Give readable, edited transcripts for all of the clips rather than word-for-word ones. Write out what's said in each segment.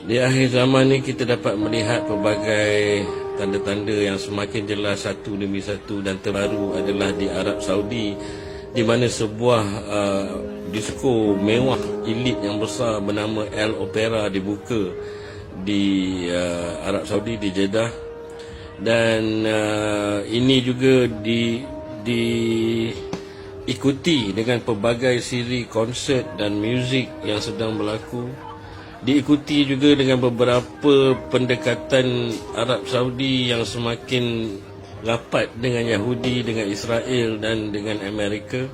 Di akhir zaman ni kita dapat melihat pelbagai tanda-tanda yang semakin jelas satu demi satu, dan terbaru adalah di Arab Saudi, di mana sebuah disko mewah elit yang besar bernama El Opera dibuka di Arab Saudi, di Jeddah. Dan ini juga diikuti dengan pelbagai siri konsert dan muzik yang sedang berlaku. Diikuti juga dengan beberapa pendekatan Arab Saudi yang semakin rapat dengan Yahudi, dengan Israel dan dengan Amerika.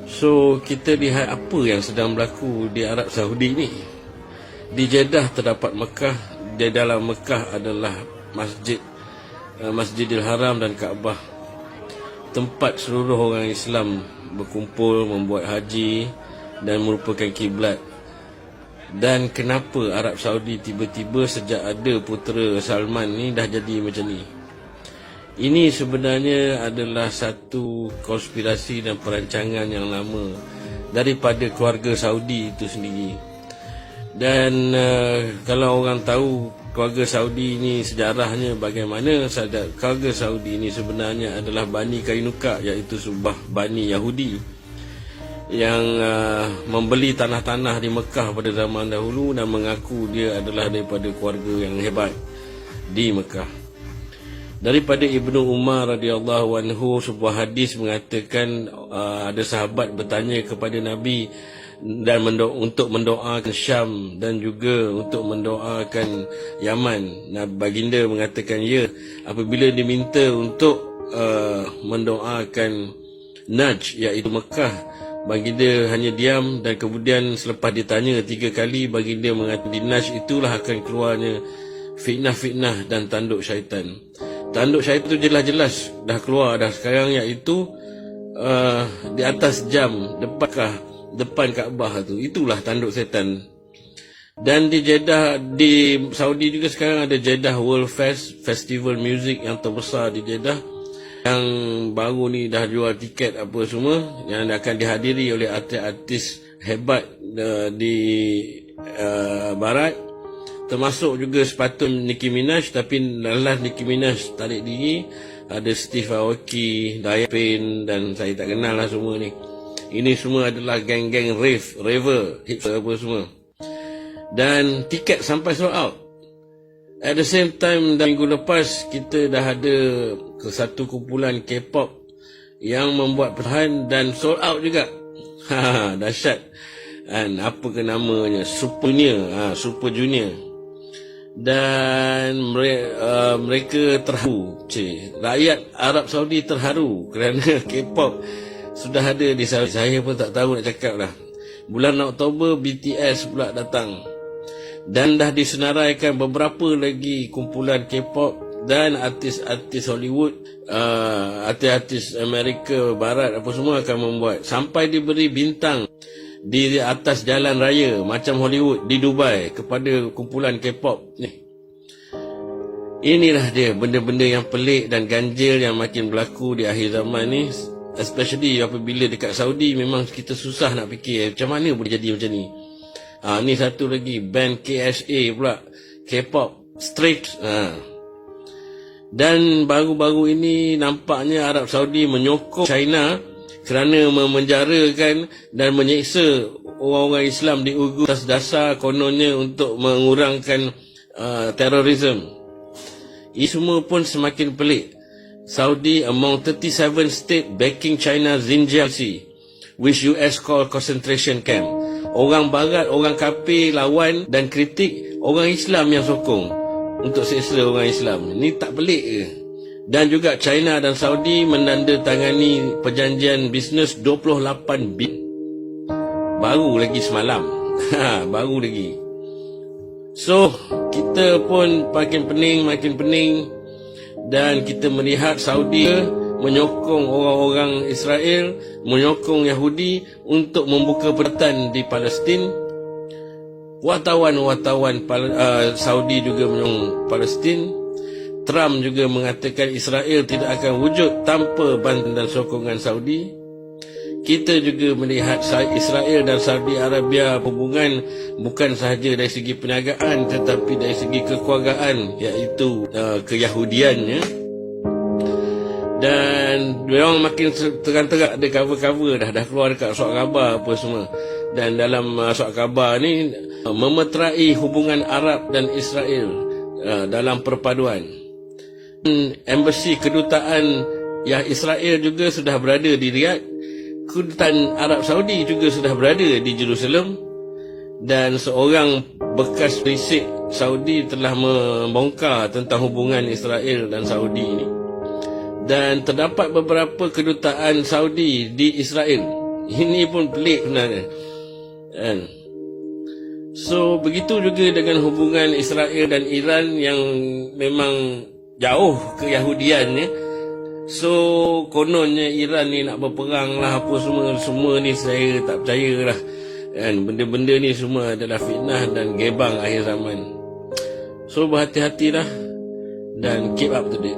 So kita lihat apa yang sedang berlaku di Arab Saudi ni. Di Jeddah terdapat Mekah. Di dalam Mekah adalah Masjidil Haram dan Kaabah, tempat seluruh orang Islam berkumpul membuat haji dan merupakan kiblat. Dan kenapa Arab Saudi tiba-tiba sejak ada putera Salman ni dah jadi macam ni? Ini sebenarnya adalah satu konspirasi dan perancangan yang lama daripada keluarga Saudi itu sendiri. Dan kalau orang tahu keluarga Saudi ini sejarahnya bagaimana, keluarga Saudi ini sebenarnya adalah Bani Kainuka, iaitu sebuah Bani Yahudi yang membeli tanah-tanah di Mekah pada zaman dahulu dan mengaku dia adalah daripada keluarga yang hebat di Mekah. Daripada Ibnu Umar radhiyallahu anhu, sebuah hadis mengatakan ada sahabat bertanya kepada Nabi dan untuk mendoakan Syam dan juga untuk mendoakan Yaman. Nah, baginda mengatakan ya. Apabila diminta untuk mendoakan Najd, iaitu Mekah, baginda hanya diam, dan kemudian selepas ditanya 3 kali, baginda mengatakan di Najd itulah akan keluarnya fitnah-fitnah dan tanduk syaitan. Tanduk syaitan itu jelas-jelas dah keluar dah sekarang, iaitu di atas jam depan Kaabah tu, itulah tanduk syaitan. Dan di Jeddah, di Saudi juga sekarang ada Jeddah World Festival Music yang terbesar di Jeddah, yang baru ni dah jual tiket apa semua, yang akan dihadiri oleh artis-artis hebat di barat, termasuk juga sepatutnya Nicki Minaj, tapi lelah Nicki Minaj tarik diri. Ada Steve Aoki, Diane Payne, dan saya tak kenal lah semua ni. Ini semua adalah geng-geng raver, hipster apa semua. Dan tiket sampai sold out. At the same time, minggu lepas kita dah ada satu kumpulan K-pop yang membuat perlahan dan sold out juga. Dahsyat. Dan apa ke namanya? Super Junior. Dan mereka terharu. Rakyat Arab Saudi terharu kerana K-pop sudah ada di Saudi. Saya pun tak tahu nak cakap lah. Bulan Oktober BTS pula datang. Dan dah disenaraikan beberapa lagi kumpulan K-pop dan artis-artis Hollywood, artis-artis Amerika Barat apa semua akan membuat. Sampai diberi bintang di atas jalan raya macam Hollywood di Dubai kepada kumpulan K-pop ni. Inilah dia benda-benda yang pelik dan ganjil yang makin berlaku di akhir zaman ni. Especially apabila dekat Saudi, memang kita susah nak fikir macam mana boleh jadi macam ni. Ni satu lagi, band KSA pula, K-pop Straight. Dan baru-baru ini nampaknya Arab Saudi menyokong China kerana memenjarakan dan menyeksa orang-orang Islam di Uyghur atas dasar kononnya untuk mengurangkan terorisme. Ini semua pun semakin pelik. Saudi among 37 state backing China Xinjiang Sea, which US call concentration camp. Orang barat, orang kafir lawan dan kritik, orang Islam yang sokong untuk seksa orang Islam. Ini tak pelik ke? Dan juga China dan Saudi menandatangani perjanjian bisnes 28 bilion. Baru lagi semalam. Baru lagi. So, kita pun makin pening. Dan kita melihat Saudi menyokong orang-orang Israel, menyokong Yahudi untuk membuka perang di Palestin. Wartawan Saudi juga menyokong Palestin. Trump juga mengatakan Israel tidak akan wujud tanpa bantuan dan sokongan Saudi. kita juga melihat Israel dan Saudi Arabia hubungan bukan sahaja dari segi perniagaan tetapi dari segi kekeluargaan, iaitu keyahudiannya. Dan mereka makin terang-terang ada cover-cover dah keluar dekat surat khabar apa semua. Dan dalam surat khabar ni memeterai hubungan Arab dan Israel dalam perpaduan. Embassy kedutaan yang Israel juga sudah berada di Riyadh. Kedutaan Arab Saudi juga sudah berada di Jerusalem, dan seorang bekas perisik Saudi telah membongkar tentang hubungan Israel dan Saudi ini. Dan terdapat beberapa kedutaan Saudi di Israel. Ini pun pelik sebenarnya. So begitu juga dengan hubungan Israel dan Iran yang memang jauh keyahudiannya. So kononnya Iran ni nak berperang lah apa semua ni saya tak percaya lah. Benda-benda ni semua adalah fitnah dan gebang akhir zaman. So berhati-hatilah dan keep up to date.